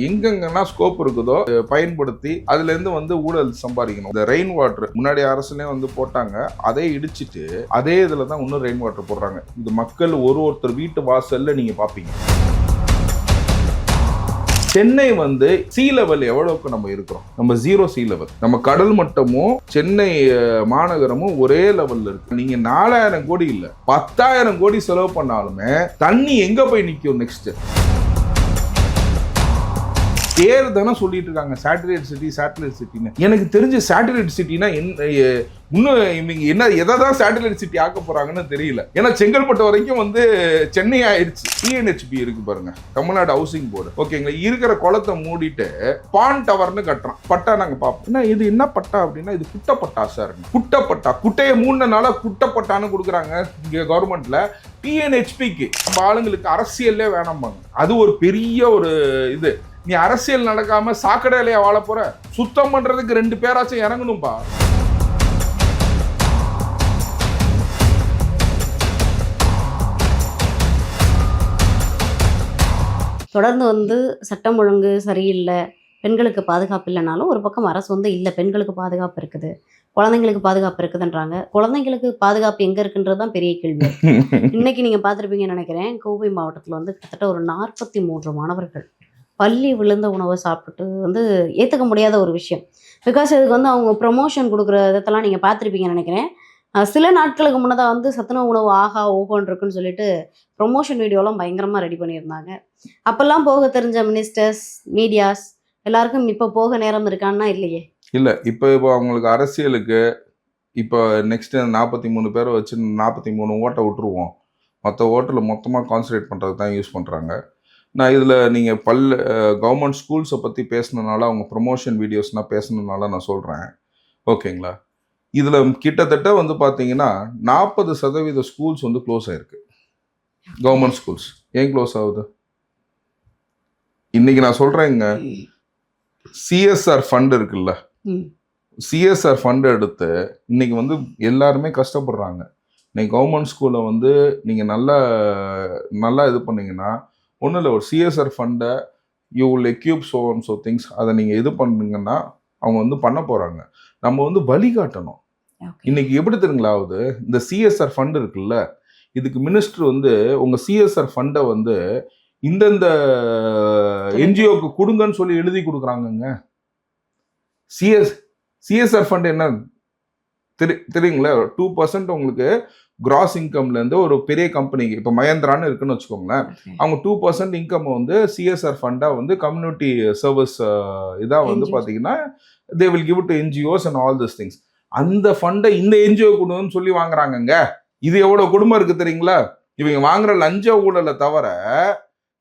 எங்கெங்கன்னா scope இருக்குதோ பயன்படுத்தி அதுல இருந்து ஊழல் சம்பாதிக்கணும். இந்த ரெயின் வாட்டர் முன்னாடி அரசுலயும் போட்டாங்க, அதை இடிச்சிட்டு அதே இதுல தான் இன்னும் ரெயின் வாட்டர் போடுறாங்க. இது மக்கள் ஒருத்தர் வீட்டு வாசல்ல நீங்க பாப்பீங்க. சென்னை சீ லெவல் எவ்வளவுக்கு நம்ம இருக்கிறோம்? நம்ம 0 சீ லெவல். நம்ம கடல் மட்டமும் சென்னை மாநகரமும் ஒரே லெவல்ல இருக்கு. நீங்க 4000 கோடி இல்ல 10,000 கோடி செலவு பண்ணாலுமே தண்ணி எங்க போய் நிக்கும்? நெக்ஸ்ட் பேர் தானே சொல்லிட்டு இருக்காங்க சேட்டலைட் சிட்டின்னு. எனக்கு தெரிஞ்ச சேட்டலைட் சிட்டினா இன்னும் என்ன எதான் சேட்டலைட் சிட்டி ஆக்க போறாங்கன்னு தெரியல. ஏன்னா செங்கல்பட்டு வரைக்கும் சென்னை ஆயிடுச்சு. டிஎன்ஹெச்பி இருக்கு பாருங்க, தமிழ்நாடு ஹவுசிங் போர்டு. ஓகேங்களா, இருக்கிற குளத்தை மூடிட்டு பான் டவர்னு கட்டுறான். பட்டா நாங்க பார்ப்போம். இது என்ன பட்டா அப்படின்னா, இது குட்டப்பட்டா சார். குட்டப்பட்டா, குட்டையை மூணுனால குட்டப்பட்டான்னு கொடுக்குறாங்க இங்க கவர்மெண்ட்ல. டிஎன்ஹெச்பிக்கு நம்ம ஆளுங்களுக்கு அரசியல்லே வேணாம்பாங்க. அது ஒரு பெரிய ஒரு இது. நீ அரசியல் நடக்காம சாக்கடையிலேயே வாழ போற? சுத்தம் பண்றதுக்கு 2 பேராச்சும் இறங்கணும்பா. தொடர்ந்து சட்டம் ஒழுங்கு சரியில்லை, பெண்களுக்கு பாதுகாப்பு இல்லைனாலும் ஒரு பக்கம் அரசு இல்லை பெண்களுக்கு பாதுகாப்பு இருக்குது, குழந்தைங்களுக்கு பாதுகாப்பு இருக்குதுன்றாங்க. குழந்தைங்களுக்கு பாதுகாப்பு எங்கே இருக்குன்றது தான் பெரிய கேள்வி. இன்னைக்கு நீங்கள் பார்த்துருப்பீங்கன்னு நினைக்கிறேன், கோவை மாவட்டத்தில் கிட்டத்தட்ட ஒரு 43 மாணவர்கள் பள்ளி விழுந்த உணவை சாப்பிட்டு ஏற்றுக்க முடியாத ஒரு விஷயம். பிகாஸ் இதுக்கு அவங்க ப்ரொமோஷன் கொடுக்குற இதெல்லாம் நீங்கள் பார்த்துருப்பீங்கன்னு நினைக்கிறேன். சில நாட்களுக்கு முன்னதாக சத்துணவு உணவு ஆகா ஓகோன்னு இருக்குன்னு சொல்லிட்டு ப்ரொமோஷன் வீடியோலாம் பயங்கரமாக ரெடி பண்ணியிருந்தாங்க. அப்போல்லாம் போக தெரிஞ்ச மினிஸ்டர்ஸ், மீடியாஸ் எல்லாருக்கும் இப்போ போக நேரம் இருக்கான்னா இல்லையே. இல்லை, இப்போ அவங்களுக்கு அரசியலுக்கு இப்போ நெக்ஸ்ட் 43 பேரை வச்சு 43 ஓட்டை விட்டுருவோம், மற்ற ஓட்டில் மொத்தமாக கான்சன்ட்ரேட் பண்ணுறது தான் யூஸ் பண்ணுறாங்க. நான் இதில் நீங்கள் கவர்மெண்ட் ஸ்கூல்ஸை பற்றி பேசினனால, அவங்க ப்ரொமோஷன் வீடியோஸ்னால் பேசினதுனால நான் சொல்கிறேன். ஓகேங்களா, இதில் கிட்டத்தட்ட பார்த்தீங்கன்னா 40% ஸ்கூல்ஸ் க்ளோஸ் ஆயிருக்கு. கவர்மெண்ட் ஸ்கூல்ஸ் ஏன் க்ளோஸ் ஆகுது? இன்னைக்கு நான் சொல்கிறேங்க, சிஎஸ்ஆர் ஃபண்ட் இருக்குல்ல, சிஎஸ்ஆர் ஃபண்ட் எடுத்து இன்னைக்கு எல்லாருமே கஷ்டப்படுறாங்க. இன்னைக்கு கவர்மெண்ட் ஸ்கூலில் நீங்கள் நல்லா இது பண்ணீங்கன்னா ஒன்றும் இல்லை, ஒரு சிஎஸ்ஆர் ஃபண்டை you will equip so things, அதை நீங்கள் இது பண்ணுங்கன்னா அவங்க பண்ண போகிறாங்க. நம்ம வழிகாட்டணும். இன்னைக்கு எப்படி தெரியுங்களா ஆகுது? இந்த சிஎஸ்ஆர் ஃபண்ட் இருக்குல்ல, இதுக்கு மினிஸ்டர் உங்கள் சிஎஸ்ஆர் ஃபண்டை இந்தந்த என்ஜிஓக்கு கொடுங்கன்னு சொல்லி எழுதி கொடுக்குறாங்கங்க. சிஎஸ்ஆர் ஃபண்ட் என்ன தெரியுங்களா? 2% உங்களுக்கு கிராஸ் இன்கம்லேருந்து ஒரு பெரிய கம்பெனிக்கு, இப்போ மஹேந்திரான்னு இருக்குன்னு வச்சுக்கோங்களேன், அவங்க 2% இன்கம் சிஎஸ்ஆர் ஃபண்டாக கம்யூனிட்டி சர்வீஸ் இதாக பார்த்தீங்கன்னா they will give to NGOs and all this things. அந்த ஃபண்டை இந்த என்ஜிஓ கொடுன்னு சொல்லி வாங்குறாங்கங்க. இது எவ்வளோ குடும்பம் இருக்குது தெரியுங்களா? இவங்க வாங்குற லஞ்ச ஊழலை தவிர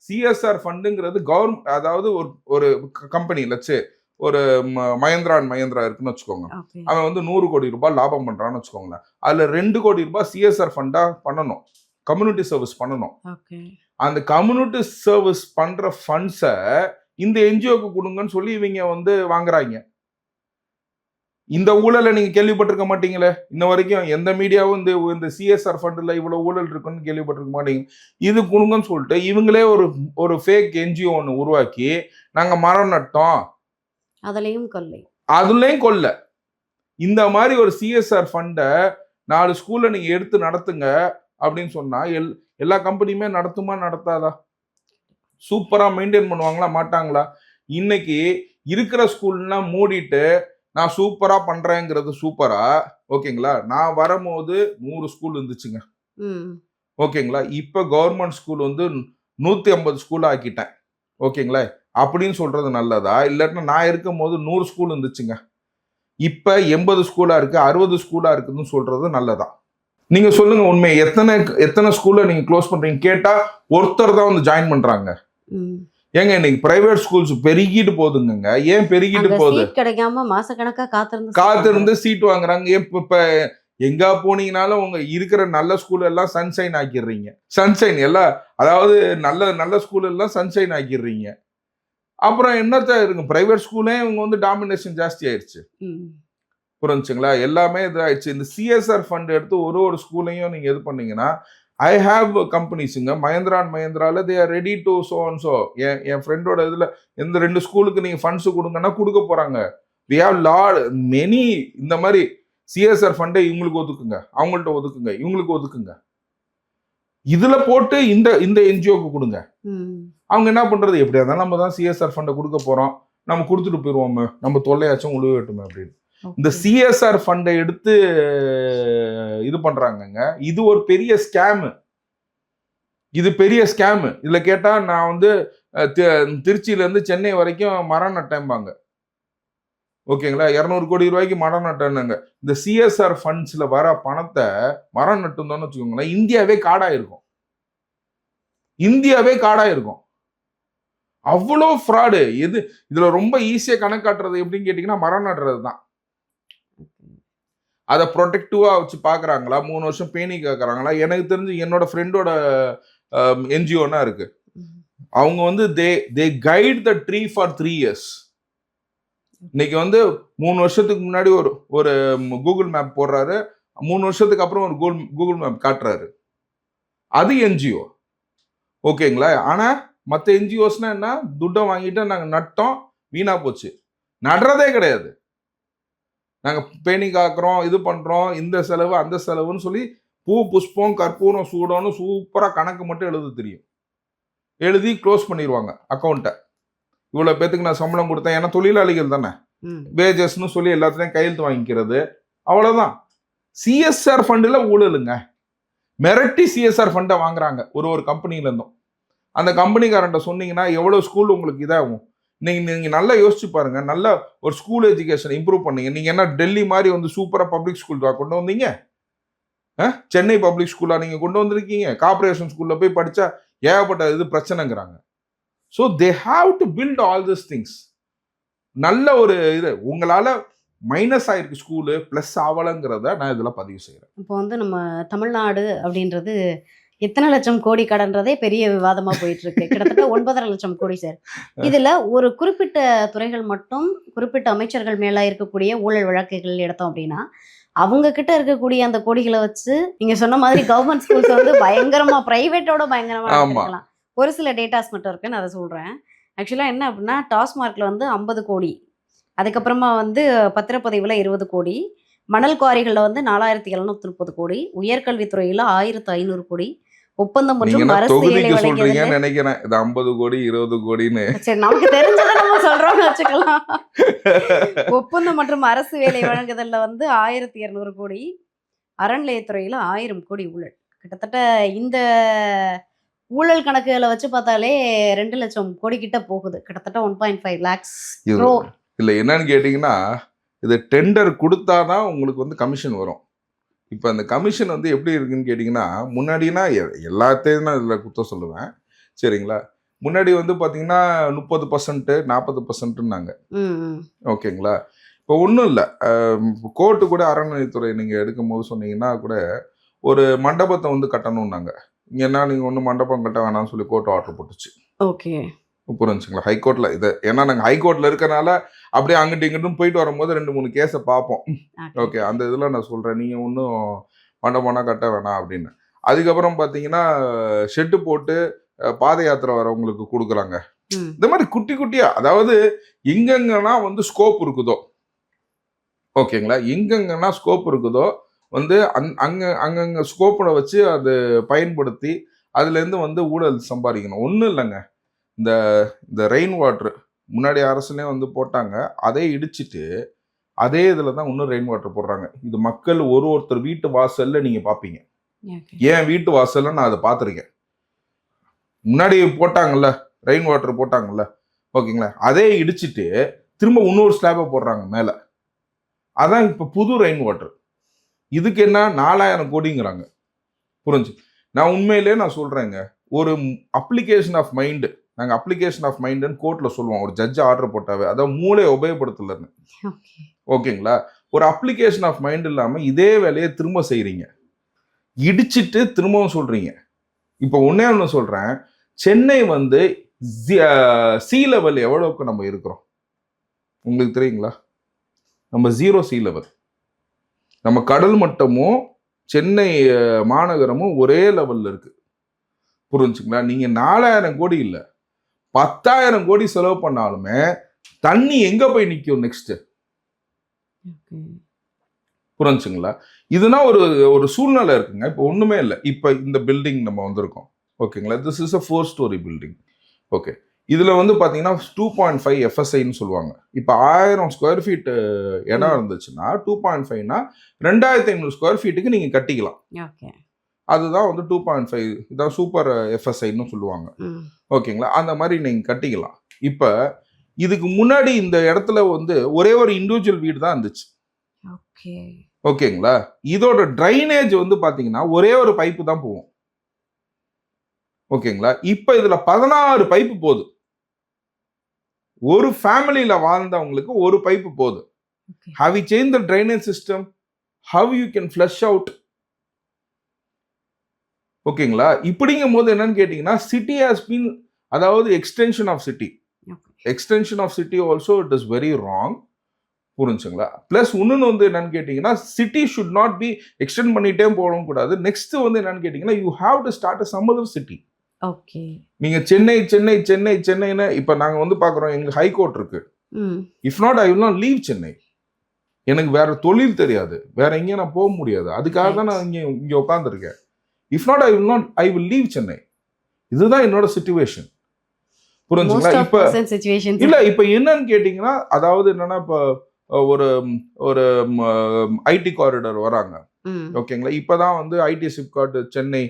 சிஎஸ்ஆர் ஃபண்டுங்கிறது கவர்மெண்ட், அதாவது ஒரு கம்பெனி லட்சே ஒரு மஹேந்திரா இருக்குன்னு வச்சுக்கோங்க, அவன் 100 கோடி ரூபாய் லாபம் பண்றான்னு வச்சுக்கோங்களேன், அதுல 2 கோடி ரூபாய் சிஎஸ்ஆர் ஃபண்டா பண்ணணும், கம்யூனிட்டி சர்வீஸ் பண்ணணும். அந்த கம்யூனிட்டி சர்வீஸ் பண்ற ஃபண்ட்ஸை இந்த என்ஜிஓக்கு கொடுங்கன்னு சொல்லி இவங்க வாங்குறாங்க. இந்த ஊழலை நீங்க கேள்விப்பட்டிருக்க மாட்டீங்களே. இன்ன வரைக்கும் எந்த மீடியாவும் இந்த சிஎஸ்ஆர் ஃபண்ட்ல இவ்வளவு ஊழல் இருக்குன்னு கேள்விப்பட்டிருக்க மாட்டீங்க. இது கொடுங்கன்னு சொல்லிட்டு இவங்களே ஒரு ஃபேக் என்ஜிஓ ஒன்று உருவாக்கி, நாங்க மரம் நட்டோம், அதுலயும் கொல்ல. இந்த மாதிரி ஒரு சிஎஸ்ஆர் ஃபண்டை 4 ஸ்கூல்ல நீங்க எடுத்து நடத்துங்க அப்படின்னு சொன்னா எல்லா கம்பெனியுமே நடத்துமா நடத்தாதா? சூப்பரா மெயின்டைன் பண்ணுவாங்களா மாட்டாங்களா? இன்னைக்கு இருக்கிற ஸ்கூல்லாம் மூடிட்டு நான் சூப்பரா பண்றேங்கிறது சூப்பரா? ஓகேங்களா, நான் வரும்போது 100 ஸ்கூல் இருந்துச்சுங்க. ஓகேங்களா, இப்ப கவர்மெண்ட் ஸ்கூல் 150 ஸ்கூல் ஆக்கிட்டேன். ஓகேங்களா, அப்படின்னு சொல்றது நல்லதா? இல்லாட்டினா நான் இருக்கும் போது 100 ஸ்கூல் இருந்துச்சுங்க, இப்ப 80 ஸ்கூலா இருக்கு, 60 ஸ்கூலா இருக்குன்னு சொல்றது நல்லதா? நீங்க சொல்லுங்க உண்மை. எத்தனை ஸ்கூல்ல நீங்க க்ளோஸ் பண்றீங்க கேட்டா ஒருத்தர் தான் ஜாயின் பண்றாங்க. ஏங்க இன்னைக்கு பிரைவேட் ஸ்கூல்ஸ் பெருகிட்டு போகுதுங்க. ஏன் பெருகிட்டு போகுது? கிடைக்காம மாசக்கணக்கா காத்திருந்து சீட் வாங்குறாங்க. இப்ப எங்க போனீங்கனாலும் உங்க இருக்கிற நல்ல ஸ்கூல் எல்லாம் சன்ஷைன் ஆக்கிடுறீங்க. சன்ஷைன் எல்லாம், அதாவது நல்ல ஸ்கூல் எல்லாம் சன்ஷைன் ஆக்கிடுறீங்க. அப்புறம் என்னத்தான் இருக்கு? பிரைவேட் ஸ்கூலே இவங்க டாமினேஷன் ஜாஸ்தி ஆயிடுச்சு. புரிஞ்சுங்களா? எல்லாமே இதாயிடுச்சு. இந்த சிஎஸ்ஆர் ஃபண்ட் எடுத்து ஒரு ஸ்கூலையும் நீங்க இது பண்ணீங்கன்னா ஐ ஹாவ் கம்பெனிஸுங்க, மஹேந்திரா அண்ட் மஹேந்திரால they are ready to so and so. என் ஃப்ரெண்டோட இதில் எந்த 2 ஸ்கூலுக்கு நீங்கள் ஃபண்ட்ஸ் கொடுங்கன்னா கொடுக்க போகிறாங்க. வி ஹாவ் மெனி இந்த மாதிரி சிஎஸ்ஆர் ஃபண்டை இவங்களுக்கு ஒதுக்குங்க, அவங்கள்ட்ட ஒதுக்குங்க, இவங்களுக்கு ஒதுக்குங்க. இதுல போட்டு இந்த என்ஜிஓக்கு கொடுங்க. அவங்க என்ன பண்றது, எப்படியா இருந்தாலும் நம்ம தான் சிஎஸ்ஆர் ஃபண்டை கொடுக்க போறோம், நம்ம கொடுத்துட்டு போயிடுவோம், நம்ம தொல்லையாச்சும் உழுவட்டுமே அப்படின்னு. இந்த சிஎஸ்ஆர் ஃபண்டை எடுத்து இது பண்றாங்கங்க. இது ஒரு பெரிய ஸ்கேமு. இது பெரிய ஸ்கேமு. இதுல கேட்டா நான் வந்து திருச்சியில இருந்து சென்னை வரைக்கும் மரம் நட்டேன்பாங்க. ஓகேங்களா, 200 கோடி ரூபாய்க்கு மரம் நட்டேன்னாங்க. இந்த சிஎஸ்ஆர் ஃபண்ட்ஸ்ல வர பணத்தை மரம் நட்டுந்தோன்னு வச்சுக்கோங்களேன், இந்தியாவே காடாயிருக்கும். இந்தியாவே காடாயிருக்கும். அவ்வளோ ஃப்ராடு. எது இதுல ரொம்ப ஈஸியா கணக்காட்டுறது எப்படின்னு கேட்டீங்கன்னா மரம் நடுறது தான். அதை ப்ரொடெக்டிவா வச்சு பாக்குறாங்களா, 3 வருஷம் பேணி கேட்கறாங்களா? எனக்கு தெரிஞ்சு என்னோட ஃப்ரெண்டோட என்ஜிஓனா இருக்கு. அவங்க வந்து they guide the tree for 3 years. இன்னைக்கு வந்து 3 வருஷத்துக்கு முன்னாடி ஒரு கூகுள் மேப் போடுறாரு, 3 வருஷத்துக்கு அப்புறம் ஒரு கூகுள் மேப் காட்டுறாரு. அது என்ஜிஓ. ஓகேங்களா. ஆனா மற்ற என்ஜிஓஸ்னா என்ன, துட்டை வாங்கிட்டு நாங்க நட்டோம், வீணா போச்சு. நடுறதே கிடையாது. நாங்க பேணி காக்குறோம், இது பண்றோம், இந்த செலவு அந்த செலவுன்னு சொல்லி பூ புஷ்பம் கற்பூரம் சூடோன்னு சூப்பரா கணக்கு மட்டும் எழுத தெரியும். எழுதி க்ளோஸ் பண்ணிடுவாங்க அக்கௌண்ட்டை. இவ்வளவு பேத்துக்கு நான் சம்பளம் கொடுத்தேன், ஏன்னா தொழிலாளிகள் தானே, வேஜஸ்ன்னு சொல்லி எல்லாத்துலயும் கையெழுத்து வாங்கிக்கிறது, அவ்வளவுதான். சிஎஸ்ஆர் ஃபண்டுல ஊழலுங்க. மிரட்டி சிஎஸ்ஆர் ஃபண்டை வாங்குறாங்க ஒரு கம்பெனில இருந்தும். அந்த கம்பெனிக்காரன்ட்ட சொன்னீங்கன்னா எவ்வளவு ஸ்கூல் உங்களுக்கு இதாகும். நீங்க நல்லா யோசிச்சு பாருங்க. நல்ல ஒரு ஸ்கூல் எஜுகேஷன் இம்ப்ரூவ் பண்ணீங்க. நீங்க என்ன டெல்லி மாதிரி வந்து சூப்பரா பப்ளிக் ஸ்கூல் கொண்டு வந்தீங்க? சென்னை பப்ளிக் ஸ்கூலா நீங்க கொண்டு வந்திருக்கீங்க? கார்பரேஷன் ஸ்கூல்ல போய் படிச்சா ஏகப்பட்ட இது பிரச்சனைங்கிறாங்க. So they have to build all this things. நல்ல ஒரு இது உங்களால மைனஸ் ஆயிருக்கு ஸ்கூலு, பிளஸ் ஆவலங்கிறத நான் இதுல பதிவு செய்யறேன். இப்போ வந்து நம்ம தமிழ்நாடு அப்படின்றது எத்தனை லட்சம் கோடி கடன்றதே பெரிய விவாதமா போயிட்டு இருக்கு. கிட்டத்தட்ட 9.5 லட்சம் கோடி சார். இதுல ஒரு குறிப்பிட்ட துறைகள் மட்டும், குறிப்பிட்ட அமைச்சர்கள் மேல இருக்கக்கூடிய ஊழல் வழக்குகள் எடுத்தோம் அப்படின்னா, அவங்க கிட்ட இருக்கக்கூடிய அந்த கோடிகளை வச்சு நீங்க சொன்ன மாதிரி கவர்மெண்ட் ஸ்கூல்ஸ் வந்து பயங்கரமா, பிரைவேட்டோட பயங்கரமா இருக்கலாம். ஒரு சில டேட்டாஸ் மட்டும் இருக்கு, நான் அதை சொல்றேன். ஆக்சுவலா என்ன அப்படின்னா, டாஸ்மார்க்ல வந்து 50 கோடி, அதுக்கப்புறமா வந்து பத்திரப்பதிவுல 20 கோடி, மணல் குவாரிகள்ல வந்து 4730 கோடி, உயர்கல்வித்துறையில 1500 கோடி, ஒப்பந்தம் மற்றும் அரசு வேலை வழங்கியதுல நினைக்கிறேன் இது 50 கோடி 20 கோடின்னு. சரி, நமக்கு தெரிஞ்சதை நம்ம சொல்றோம்னு வச்சுக்கலாம். ஒப்பந்தம் மற்றும் அரசு வேலை வழங்குதல்ல வந்து 1200 கோடி, அறநிலையத்துறையில 1000 கோடி ஊழல். கிட்டத்தட்ட இந்த ஊழல் கணக்குகளை வச்சு பார்த்தாலே 2 லட்சம் கோடி கிட்ட போகுது. கிட்டத்தட்ட 1.5 lakhs crore. இல்ல என்னன்னு கேட்டீங்கன்னா, இது டெண்டர் கொடுத்தாதான் உங்களுக்கு வந்து கமிஷன் வரும். இப்போ அந்த கமிஷன் வந்து எப்படி இருக்குன்னு கேட்டிங்கன்னா, முன்னாடினா எல்லாத்தையும் நான் இதில் குத்த சொல்லுவேன், சரிங்களா. முன்னாடி வந்து பார்த்தீங்கன்னா 30%, 40%ன்னாங்க. ஓகேங்களா. இப்போ ஒன்றும் இல்லை, கோர்ட்டு கூட அறநிலையத்துறை நீங்கள் எடுக்கும் போது சொன்னீங்கன்னா கூட ஒரு மண்டபத்தை வந்து கட்டணும்னாங்க. ஏன்னா நீங்கள் ஒன்றும் மண்டபம் கட்ட வேணாம்னு சொல்லி கோர்ட் ஆர்டர் போட்டுச்சு. ஓகே, புரிஞ்சுங்களா. ஹைகோர்ட்டில் இது ஏன்னா நாங்கள் ஹைகோர்ட்டில் இருக்கனால அப்படியே அங்கிட்டு இங்கிட்டும் போயிட்டு வரும்போது 2-3 கேஸை பார்ப்போம். ஓகே, அந்த இதில் நான் சொல்கிறேன், நீங்கள் ஒன்றும் மண்டபம்னா கட்ட வேணாம் அப்படின்னு. அதுக்கப்புறம் பார்த்தீங்கன்னா ஷெட்டு போட்டு பாத யாத்திரை வரவங்களுக்கு கொடுக்குறாங்க. இந்த மாதிரி குட்டி குட்டியா, அதாவது எங்கெங்கன்னா வந்து ஸ்கோப் இருக்குதோ, ஓகேங்களா, எங்கெங்கன்னா ஸ்கோப் இருக்குதோ வந்து அங்கங்க ஸ்கோப்பை வச்சு அதை பயன்படுத்தி அதுலேருந்து வந்து ஊழல் சம்பாதிக்கணும். ஒன்றும் இல்லைங்க, இந்த ரெயின் வாட்டர் முன்னாடி அரசுலேயே வந்து போட்டாங்க, அதை இடிச்சிட்டு அதே இதில் தான் இன்னும் ரெயின் வாட்டர் போடுறாங்க. இது மக்கள் ஒருத்தர் வீட்டு வாசல்ல நீங்கள் பார்ப்பீங்க. ஏன் வீட்டு வாசல்ல நான் அதை பார்த்துருக்கேன். முன்னாடி போட்டாங்கல்ல ரெயின் வாட்டர் போட்டாங்கல்ல, ஓகேங்களா, அதே இடிச்சிட்டு திரும்ப இன்னொரு ஸ்லாபை போடுறாங்க மேலே. அதான் இப்போ புது ரெயின் வாட்டர். இதுக்கு என்ன 4000 கோடிங்கிறாங்க. புரிஞ்சு. நான் உண்மையிலே நான் சொல்கிறேங்க, ஒரு அப்ளிகேஷன் ஆஃப் மைண்டு, நாங்கள் அப்ளிகேஷன் ஆஃப் மைண்டுன்னு கோர்ட்டில் சொல்லுவோம், ஒரு ஜட்ஜை ஆர்டர் போட்டாவே, அதாவது மூளையை உபயோகப்படுத்தலன்னு. ஓகேங்களா. ஒரு அப்ளிகேஷன் ஆஃப் மைண்ட் இல்லாமல் இதே வேலையை திரும்ப செய்கிறீங்க, இடிச்சிட்டு திரும்பவும் சொல்கிறீங்க. இப்போ ஒன்று சொல்கிறேன், சென்னை வந்து சி லெவல் எவ்வளோக்கு நம்ம இருக்கிறோம் உங்களுக்கு தெரியுங்களா? நம்ம 0 சி லெவல். நம்ம கடல் மட்டமும் சென்னை மாநகரமும் ஒரே லெவல்ல இருக்கு. புரிஞ்சுங்களா? நீங்க 4000 கோடி இல்ல 10,000 கோடி செலவு பண்ணாலுமே தண்ணி எங்க போய் நிக்கும் நெக்ஸ்ட்? புரிஞ்சுங்களா? இதுனா ஒரு ஒரு சூழ்நிலை இருக்குங்க. இப்போ ஒண்ணுமே இல்லை. இப்போ இந்த பில்டிங் நம்ம வந்திருக்கோம். ஓகேங்களா? This is a 4 story building. Okay. இதுல வந்து பாத்தீங்கன்னா 2.5 எஃப்எஸ்ஐன்னு சொல்லுவாங்க. இப்போ 1000 ஸ்கொயர் ஃபீட் இடம் இருந்துச்சுன்னா 2.5னா 2500 ஸ்கொயர் ஃபீட்டுக்கு நீங்க கட்டிக்கலாம். அதுதான் வந்து 2.5 இதான் சூப்பர் எஃப்எஸ்ஐன்னு சொல்லுவாங்க. ஓகேங்களா? அந்த மாதிரி நீங்க கட்டிக்கலாம். இப்போ இதுக்கு முன்னாடி இந்த இடத்துல வந்து ஒரே ஒரு இண்டிவிஜுவல் வீடு தான் இருந்துச்சு. ஓகேங்களா? இதோட ட்ரைனேஜ் வந்து பாத்தீங்கன்னா ஒரே ஒரு பைப்பு தான் போகும். ஓகேங்களா? இப்போ இதுல 16 பைப்பு போகுது. ஒரு ஃபேமிலியில வாழ்ந்தவங்களுக்கு ஒரு பைப்பு போகுது. Have you changed the drainage system? How you can flush out? ஓகேங்களா? இப்படிங்கும் போது என்னன்னு கேட்டீங்கன்னா சிட்டி ஹாஸ் பீன், அதாவது extension of city. Extension of city also it is very wrong. புரிஞ்சுங்களா? பிளஸ் இன்னொன்று வந்து என்னன்னு கேட்டீங்கன்னா city should not be extend பண்ணிட்டே போகணும் கூடாது. நெக்ஸ்ட் வந்து என்னன்னு கேட்டீங்கன்னா you have to start a some other city. Okay. நீங்க சென்னை சென்னை சென்னை சென்னைன்னு இப்ப நாங்க வந்து பாக்குறோம், எங்களுக்கு ஹைகோர்ட் இருக்கு. If not I will not leave Chennai. எனக்கு வேற தொழில் தெரியாது, வேற எங்கேயும் நான் போக முடியாது. அதுக்காக தான் நான் இங்க உட்காந்துருக்கேன். If not I will leave Chennai. இதுதான் என்னோட சிச்சுவேஷன். புரிஞ்சுங்களா? இப்ப இல்ல இப்ப என்னன்னு கேட்டீங்கன்னா, அதாவது என்னன்னா இப்ப ஒரு ஒரு ஐடி காரிடார் வராங்க. ஓகேங்களா? இப்பதான் வந்து ஐடி சிப்காட் சென்னை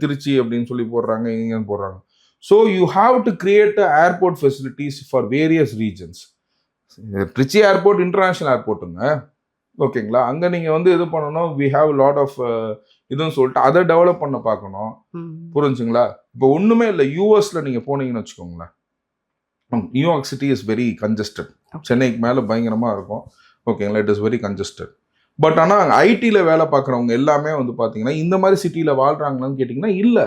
திருச்சி அப்படின்னு சொல்லி போடுறாங்க, இங்கன்னு போடுறாங்க. So you have to create airport facilities for various regions. Trichy airport international ஏர்போர்ட்டுங்க. ஓகேங்களா? அங்க நீங்க வந்து இது பண்ணணும், வி ஹாவ் லாட் ஆஃப் இதுன்னு சொல்லிட்டு அதை டெவலப் பண்ண பார்க்கணும். புரிஞ்சுங்களா? இப்போ ஒண்ணுமே இல்லை. யூஎஸ்ல நீங்க போனீங்கன்னு வச்சுக்கோங்களேன், New York city is very congested. சென்னைக்கு மேலே பயங்கரமாக இருக்கும். ஓகேங்களா? It is very congested. But ஆனால் ஐடியில் வேலை பார்க்குறவங்க எல்லாமே வந்து பார்த்தீங்கன்னா இந்த மாதிரி சிட்டியில் வாழ்கிறாங்களான்னு கேட்டிங்கன்னா இல்லை.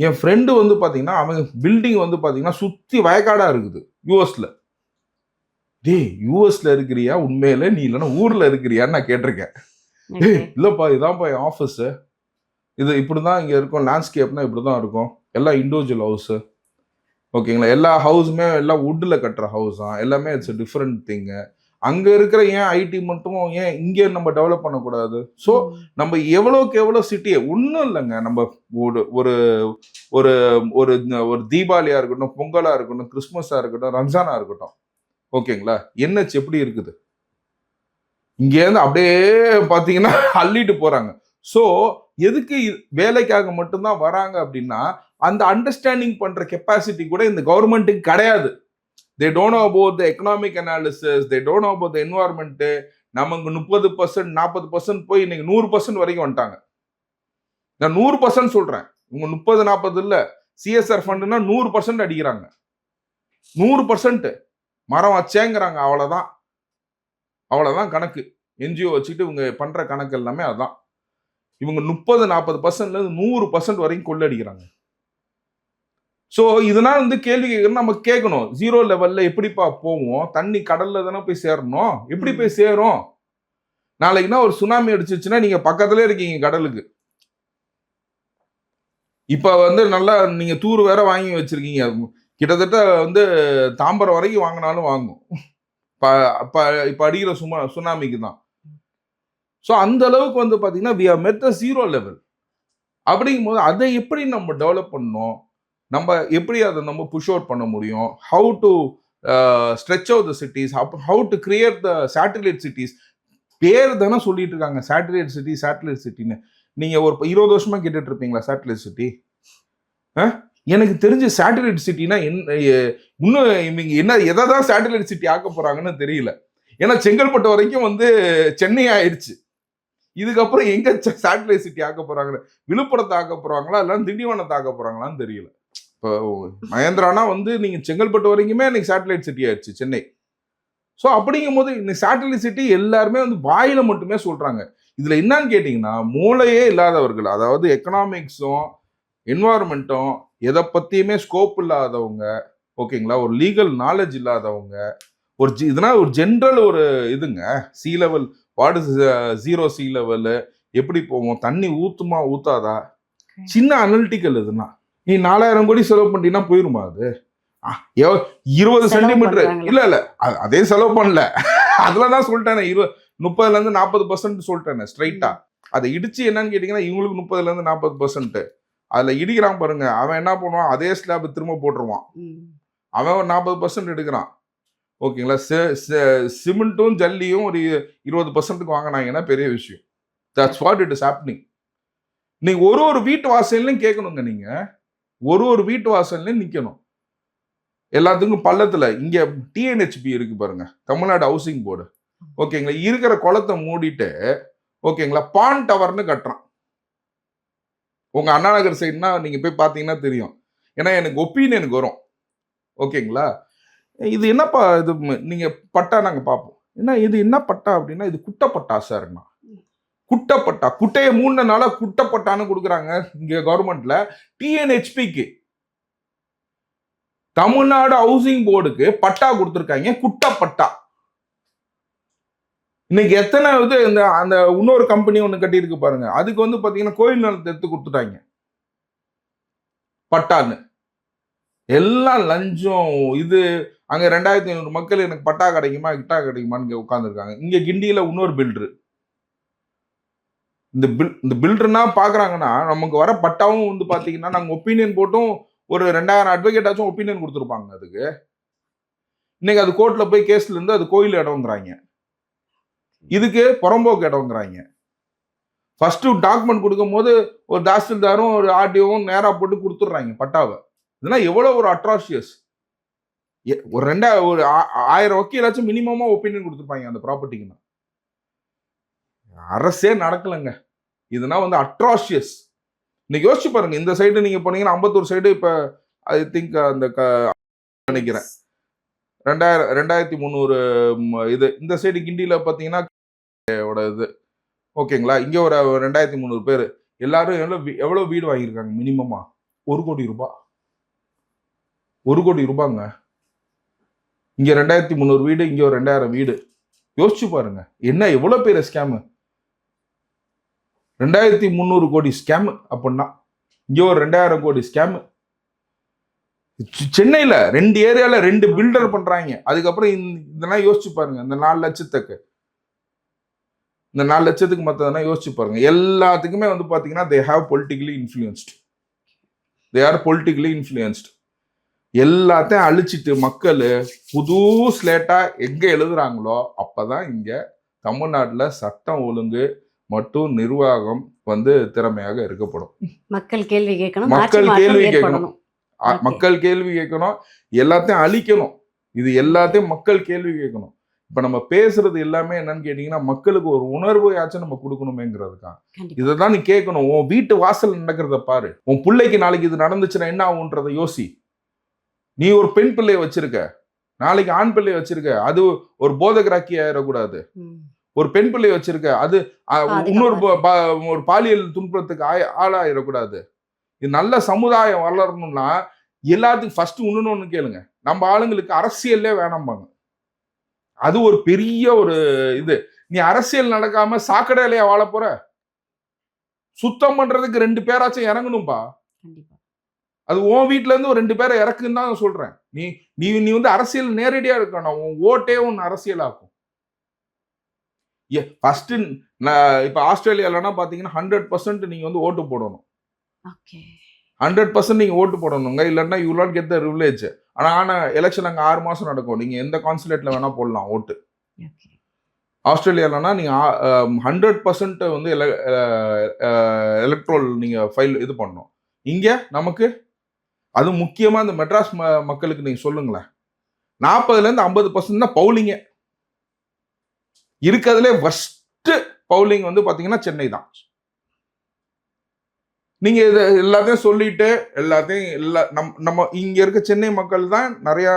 என் ஃப்ரெண்டு வந்து பார்த்தீங்கன்னா அவங்க பில்டிங் வந்து பார்த்தீங்கன்னா சுற்றி வயக்காடாக இருக்குது யூஎஸில். டேய் யூஎஸ்ல இருக்கிறியா உண்மையில, நீ இல்லைன்னா ஊரில் இருக்கிறியான்னு நான் கேட்டிருக்கேன். இல்லைப்பா இதான்ப்பா என் ஆஃபீஸு, இது இப்படி தான் இங்கே இருக்கும், லேண்ட்ஸ்கேப்னா இப்படி தான் இருக்கும், எல்லாம் இண்டிவிஜுவல் ஹவுஸு. ஓகேங்களா? எல்லா ஹவுஸுமே எல்லாம் வுட்டில் கட்டுற ஹவுஸ் தான், எல்லாமே இட்ஸ் டிஃப்ரெண்ட் திங்கு. அங்கே இருக்கிற ஏன் ஐடி மட்டும் ஏன் இங்கே நம்ம டெவலப் பண்ணக்கூடாது? ஸோ நம்ம எவ்வளோக்கு எவ்வளோ சிட்டியை ஒன்றும் இல்லைங்க. நம்ம ஒரு ஒரு ஒரு ஒரு தீபாவளியாக இருக்கட்டும், பொங்கலாக இருக்கட்டும், கிறிஸ்மஸாக இருக்கட்டும், ரம்ஜானாக இருக்கட்டும், ஓகேங்களா? என்ஹெச் எப்படி இருக்குது? இங்கேருந்து அப்படியே பார்த்தீங்கன்னா அள்ளிட்டு போகிறாங்க. ஸோ எதுக்கு வேலைக்காக மட்டும்தான் வராங்க அப்படின்னா அந்த அண்டர்ஸ்டாண்டிங் பண்ற கெப்பாசிட்டி கூட இந்த கவர்மெண்ட்டுக்கு கிடையாது. They don't know about the economic analysis, they don't know about the environment. நமக்கு 30% 40% போய் இன்னைக்கு 100% வரைக்கும் வந்துட்டாங்க. நான் 100% சொல்றேன், உங்க 30-40 இல்ல, சிஎஸ்ஆர் ஃபண்ட்னா 100% அடிக்கிறாங்க. 100% மரம் வச்சேங்கிறாங்க. அவ்வளவுதான் கணக்கு. என்ஜிஓ வச்சுட்டு இவங்க பண்ற கணக்கு எல்லாமே அதான். இவங்க 30-40% 100% வரைக்கும் கொள்ளடிக்கிறாங்க. ஸோ இதனால் வந்து கேள்வி கேட்கணும், நம்ம கேட்கணும். 0 லெவல்ல எப்படிப்பா போவோம்? தண்ணி கடல்ல தானே போய் சேரணும். எப்படி போய் சேரும்? நாளைக்குன்னா ஒரு சுனாமி அடிச்சிச்சுன்னா நீங்க பக்கத்துல இருக்கீங்க கடலுக்கு. இப்ப வந்து நல்லா நீங்க தூர் வேற வாங்கி வச்சிருக்கீங்க. கிட்டத்தட்ட வந்து தாம்பரம் வரைக்கும் வாங்கினாலும் வாங்கும். இப்ப அடிக்கிற சுனாமிக்கு தான். ஸோ அந்த அளவுக்கு வந்து பாத்தீங்கன்னா we have met the 0 level. அப்படிங்கும்போது அதை எப்படி நம்ம டெவலப் பண்ணணும், நம்ம எப்படி அதை நம்ம புஷ் அவுட் பண்ண முடியும், how to stretch out the cities, how to create the satellite cities. பேர் தானே சொல்லிட்டு இருக்காங்க சேட்டலைட் சிட்டி சேட்டலைட் சிட்டின்னு. நீங்க ஒரு 20 வருஷமா கேட்டுட்டு இருப்பீங்களா சேட்டலைட் சிட்டி? எனக்கு தெரிஞ்ச சேட்டலைட் சிட்டினா இன்னும் இவங்க என்ன எதை தான் சேட்டலைட் சிட்டி ஆக்க போறாங்கன்னு தெரியல. ஏன்னா செங்கல்பட்டு வரைக்கும் வந்து சென்னை ஆயிடுச்சு. இதுக்கப்புறம் எங்க சேட்டலைட் சிட்டி ஆக்க போறாங்க? விழுப்புரத்தை ஆக்க போறாங்களா இல்ல திண்டிவனத்தை ஆக்க போறாங்களான்னு தெரியல. இப்போ மகேந்திரானா வந்து நீங்க செங்கல்பட்டு வரைக்குமே இன்னைக்கு சேட்டலைட் சிட்டி ஆயிடுச்சு சென்னை. ஸோ அப்படிங்கும் போது இந்த சேட்டலைட் சிட்டி எல்லாருமே வந்து வாயில மட்டுமே சொல்றாங்க. இதுல என்னன்னு கேட்டீங்கன்னா மூளையே இல்லாதவர்கள், அதாவது எக்கனாமிக்ஸும் என்வாயர்மெண்ட்டும் எதை பத்தியுமே ஸ்கோப் இல்லாதவங்க, ஓகேங்களா, ஒரு லீகல் நாலேஜ் இல்லாதவங்க, இதனால் ஒரு ஜென்ரல் ஒரு இதுங்க C level, what is 0 C level, எப்படி போவோம், தண்ணி ஊத்துமா ஊத்தாதா, சின்ன அனலிட்டிக்கல் இதுனா. நீ 4000 கோடி செலவு பண்ணிட்டீங்கன்னா போயிருமா அது? 20 செலவு சென்டிமீட்டர் பண்றாங்களா? இல்ல அதே செலவு பண்ணல. அதுலதான் சொல்லிட்டேன் 30% 40% சொல்லிட்டேன் ஸ்ட்ரைட்டா. அதை இடிச்சு என்னன்னு கேட்டீங்கன்னா இவங்களுக்கு 30% அதுல இடிக்கிறான் பாருங்க, அவன் என்ன பண்ணுவான், அதே ஸ்லாப் திரும்ப போட்டுருவான். அவன் ஒரு 40% எடுக்கிறான். ஓகேங்களா? சிமெண்ட்டும் ஜல்லியும் ஒரு 20% வாங்கினாங்கன்னா பெரிய விஷயம். That's what it is happening. நீங்க ஒரு வீட்டு வாசல்லையும் கேட்கணுங்க. நீங்க ஒரு வீட்டு வாசல்லையும் நிக்கணும். எல்லாத்துக்கும் பள்ளத்துல இங்க டிஎன்ஹெச்பி இருக்கு பாருங்க, தமிழ்நாடு ஹவுசிங் போர்டு. ஓகேங்களா? இருக்கிற குளத்தை மூடிட்டு ஓகேங்களா பான் டவர்னு கட்டுறான். உங்க அண்ணா நகர் சைடுனா நீங்க போய் பாத்தீங்கன்னா தெரியும். ஏன்னா எனக்கு ஒப்பீனியனுக்கு வரும். ஓகேங்களா? இது என்னப்பா இது, நீங்க பட்டா நாங்க பார்ப்போம். என்ன இது என்ன பட்டா அப்படின்னா, இது குட்டப்பட்டா சார்னா. குட்டப்பட்டா, குட்டையை மூணுனால குட்டப்பட்டான்னு கொடுக்குறாங்க இங்க கவர்மெண்ட்ல. டிஎன்ஹெச்பிக்கு தமிழ்நாடு ஹவுசிங் போர்டுக்கு பட்டா கொடுத்துருக்காங்க, குட்டப்பட்டா. இன்னைக்கு எத்தனை இது இந்த அந்த இன்னொரு கம்பெனி ஒன்று கட்டியிருக்கு பாருங்க, அதுக்கு வந்து பாத்தீங்கன்னா கோயில் நிலத்தை எடுத்து கொடுத்துட்டாங்க பட்டான்னு. எல்லாம் லஞ்சம். இது அங்க 2500 மக்கள் எனக்கு பட்டா கிடைக்குமா கிட்டா கிடைக்குமான்னு உட்காந்துருக்காங்க. இங்க கிண்டியில இன்னொரு பில்டர். இந்த பில்டர்னா பாக்குறாங்கன்னா நமக்கு வர பட்டாவும் வந்து பாத்தீங்கன்னா நாங்க ஒப்பீனியன் போட்டும் ஒரு 2000 அட்வொகேட் ஆச்சும் ஒப்பீனியன் கொடுத்துருப்பாங்க அதுக்கு. இன்னைக்கு அது கோர்ட்ல போய் கேஸ்ல இருந்து அது கோயில் இடம்ங்கிறாங்க, இதுக்கு புறம்போக்கு இடம்ங்கிறாங்க. ஃபர்ஸ்ட் டாக்குமெண்ட் கொடுக்கும் போது ஒரு தாசில்தாரும் ஒரு ஆர்டிஓவும் நேரா போட்டு கொடுத்துட்றாங்க பட்டாவை. இதெல்லாம் எவ்வளவு ஒரு அட்ராசியஸ். ஒரு 1000 வக்கீலாச்சும் மினிமமா ஒப்பீனியன் கொடுத்துருப்பாங்க அந்த ப்ராப்பர்ட்டிக்கு. அரசே நடக்கலங்க. இதுனா வந்து அட்ராசியஸ். இன்னைக்கு யோசிச்சு பாருங்க, இந்த சைடு நீங்க போனீங்கன்னா 51 சைடு இப்ப ஐ திங்க் அந்த நினைக்கிறேன் 2300 இது. இந்த சைடு கிண்டியில பாத்தீங்கன்னா இது ஓகேங்களா, இங்க ஒரு 2300 பேர். எல்லாரும் எவ்வளவு வீடு வாங்கியிருக்காங்க மினிமமா? 1 கோடி ரூபாய். 1 கோடி ரூபாங்க. இங்க 2300 வீடு, இங்க ஒரு 2000 வீடு. யோசிச்சு பாருங்க என்ன எவ்வளவு பேர் ஸ்கேம். 2300 கோடி ஸ்கேம் அப்படின்னா இங்க ஒரு 2000 கோடி ஸ்கேம். சென்னையில 2 ஏரியால 2 பில்டர் பண்றாங்க. அதுக்கப்புறம் இதெல்லாம் யோசிச்சு பாருங்க. இந்த 4 லட்சத்துக்கு இந்த 4 லட்சத்துக்கு மத்ததெல்லாம் யோசிச்சு பாருங்க. எல்லாத்துக்குமே வந்து பாத்தீங்கன்னா they have politically influenced. they are politically influenced. எல்லாத்தையும் அழிச்சிட்டு மக்கள் புது ஸ்லேட்டா எங்க எழுதுறாங்களோ அப்பதான் இங்க தமிழ்நாட்டுல சட்டம் ஒழுங்கு மற்றும் நிர்வாகம் வந்து திறமையாக இருக்கப்படும். மக்கள் கேள்வி கேட்கணும், மக்கள் கேள்வி கேட்கணும், மக்கள் கேள்வி கேட்கணும், எல்லாத்தையும் அழிக்கணும். இது எல்லாத்தையும் மக்கள் கேள்வி கேட்கணும். இப்ப நம்ம பேசுறது எல்லாமே என்னன்னு கேட்டீங்கன்னா மக்களுக்கு ஒரு உணர்வையாச்சும் நம்ம கொடுக்கணுமேங்கிறதுக்கா. இதைதான் நீ கேட்கணும். உன் வீட்டு வாசல் நடக்கிறத பாரு. உன் பிள்ளைக்கு நாளைக்கு இது நடந்துச்சுன்னா என்ன ஆகுன்றத யோசி. நீ ஒரு பெண் பிள்ளைய வச்சிருக்க, நாளைக்கு ஆண் பிள்ளைய வச்சிருக்க, அது ஒரு போதகராக்கி ஆயிடக்கூடாது. ஒரு பெண் பிள்ளைய வச்சிருக்க, அது இன்னொரு ஒரு பாலியல் துன்பத்துக்கு ஆளாயிடக்கூடாது. இது நல்ல சமுதாயம் வளரணும்னா எல்லாத்துக்கும் ஃபர்ஸ்ட் ஒண்ணு கேளுங்க, நம்ம ஆளுங்களுக்கு அரசியல்லே வேணாம்பாங்க. அது ஒரு பெரிய ஒரு இது. நீ அரசியல் நடக்காம சாக்கடையிலேயே வாழ போற? சுத்தம் பண்றதுக்கு 2 பேராச்சும் இறங்கணும்பா. அது உன் வீட்டுல இருந்து ஒரு 2 பேரை இறக்குன்னு தான் சொல்றேன். நீ நீ வந்து அரசியல் நேரடியா இருக்கணும். உன் ஓட்டே ஒன்னு அரசியல் ஆக்கும். ஃபர்ஸ்ட் இப்ப ஆஸ்திரேலியாலனா பாத்தீங்கன்னா 100% நீங்க வந்து ஓட்டு போடணும். 100% நீங்க ஓட்டு போடணுங்க. இல்லன்னா you will not get the privilege. ஆனா எலெக்ஷன் அங்க 6 மாசம் நடக்கும். நீங்க எந்த கான்சுலேட்ல வேணா போடலாம் ஓட்டு. ஆஸ்திரேலியாலனா நீங்க 100% வந்து எலக்ட்ரல் நீங்க ஃபைல் இது பண்ணணும். இங்க நமக்கு அது முக்கியமா இந்த மெட்ராஸ் மக்களுக்கு நீங்க சொல்லுங்களேன், 40ல இருந்து 50% தான் பவுலிங்க. இருக்கிறதுலே வர்ஸ்ட் பவுலிங் வந்து பாத்தீங்கன்னா சென்னை தான். நீங்க இதை எல்லாத்தையும் சொல்லிட்டு நம்ம இங்க இருக்க சென்னை மக்கள் தான் நிறைய